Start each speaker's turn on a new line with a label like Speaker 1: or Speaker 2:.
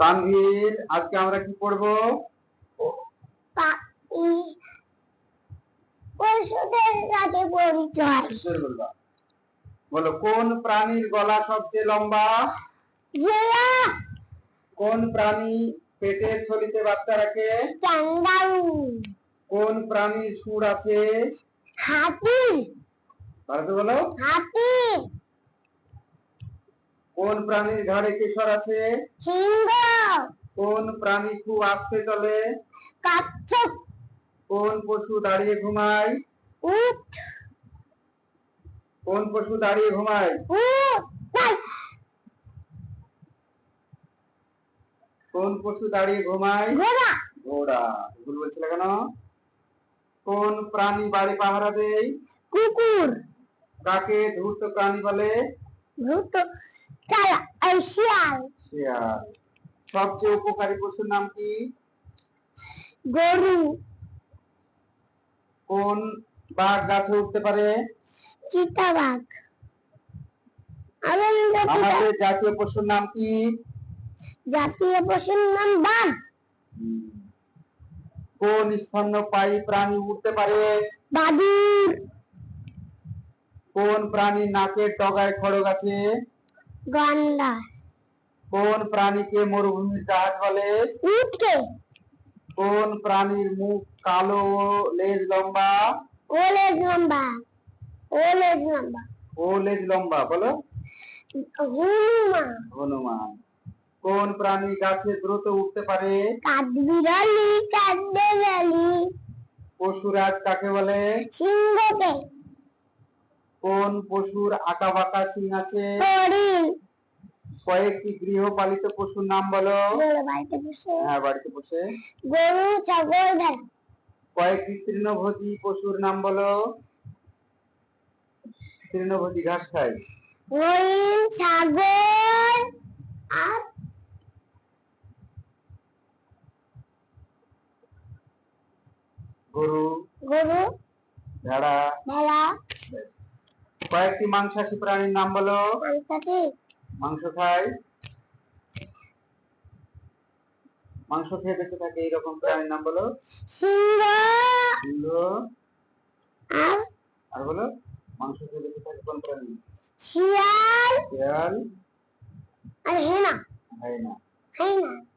Speaker 1: তানভীর, আজকে আমরা কি পড়বো?
Speaker 2: পশুদের সাথে পরিচয়।
Speaker 1: বলো, কোন প্রাণীর গলা সবচেয়ে লম্বা?
Speaker 2: জিরাফ।
Speaker 1: কোন প্রাণী পেটের থলিতে বাচ্চা রাখে?
Speaker 2: ক্যাঙ্গারু।
Speaker 1: কোন প্রাণীর সুর আছে?
Speaker 2: হাতি।
Speaker 1: ভালো বলো।
Speaker 2: হাতি।
Speaker 1: কোন প্রাণীর ঘাড়ে কেশর আছে?
Speaker 2: সিংহ।
Speaker 1: কোন প্রাণী খুব আস্তে চলে?
Speaker 2: কচ্ছপ।
Speaker 1: কোন পশু দাঁড়িয়ে ঘুমায়?
Speaker 2: উট।
Speaker 1: কোন পশু দাঁড়িয়ে ঘুমায়?
Speaker 2: উট।
Speaker 1: কোন পশু দাঁড়িয়ে ঘুমায়?
Speaker 2: ঘোড়া।
Speaker 1: ঘোড়া। ভুল বলছিলে কেন? কোন প্রাণী বাড়ি পাহারা দেয়?
Speaker 2: কুকুর।
Speaker 1: কাকে ধূর্ত প্রাণী বলে?
Speaker 2: ধূর্ত শিয়াল।
Speaker 1: শিয়াল। সবচেয়ে উপকারী পশুর নাম কি?
Speaker 2: গরু।
Speaker 1: কোন বাঘ গাছে উঠতে পারে?
Speaker 2: চিতাবাঘ।
Speaker 1: আমাদের জাতীয় পশুর নাম কি?
Speaker 2: জাতীয় পশুর নাম বাঘ।
Speaker 1: কোন স্তন্যপায়ী প্রাণী উঠতে পারে?
Speaker 2: বাদুড়।
Speaker 1: কোন প্রাণীর নাকের ডগায় খড়গ আছে?
Speaker 2: গন্ডার।
Speaker 1: কোন প্রাণীকে মরুভূমির জাহাজ বলে?
Speaker 2: উটকে।
Speaker 1: কোন প্রাণীর মুখ কালো, লেজ লম্বা?
Speaker 2: ও লেজ লম্বা। ও লেজ লম্বা।
Speaker 1: ও লেজ লম্বা বলো।
Speaker 2: হনুমান।
Speaker 1: হনুমান। কোন প্রাণী গাছে দ্রুত উঠতে পারে?
Speaker 2: কাঠবিড়ালি। কাঠবিড়ালি।
Speaker 1: পশুরাজ কাকে বলে?
Speaker 2: সিংহকে।
Speaker 1: কোন পশুর আঁকা বাঁকা শিং আছে?
Speaker 2: হরিণ।
Speaker 1: কয়েকটি গৃহপালিত পশুর নাম বলো।
Speaker 2: বাড়িতে বসে।
Speaker 1: হ্যাঁ, বাড়িতে বসে।
Speaker 2: গরু, ছাগল, ভেড়া।
Speaker 1: কয়েকটি তৃণভোজী পশুর নাম বলো। তৃণভোজী, ঘাস খায়।
Speaker 2: হরিণ, ছাগল আর
Speaker 1: গরু,
Speaker 2: গরু,
Speaker 1: ভেড়া।
Speaker 2: ভেড়া।
Speaker 1: কয়েকটি মাংসাশী প্রাণীর নাম বলো। মাংস খায়। মাংস খেয়ে বেঁচে থাকে এইরকম প্রাণীর নাম বলো।
Speaker 2: সিংহ।
Speaker 1: সিংহ। আর বলো, মাংস খেয়ে বেঁচে থাকে কোন প্রাণী?
Speaker 2: শিয়াল।
Speaker 1: শিয়াল।
Speaker 2: আর হেনা।
Speaker 1: হায়না।
Speaker 2: হায়না।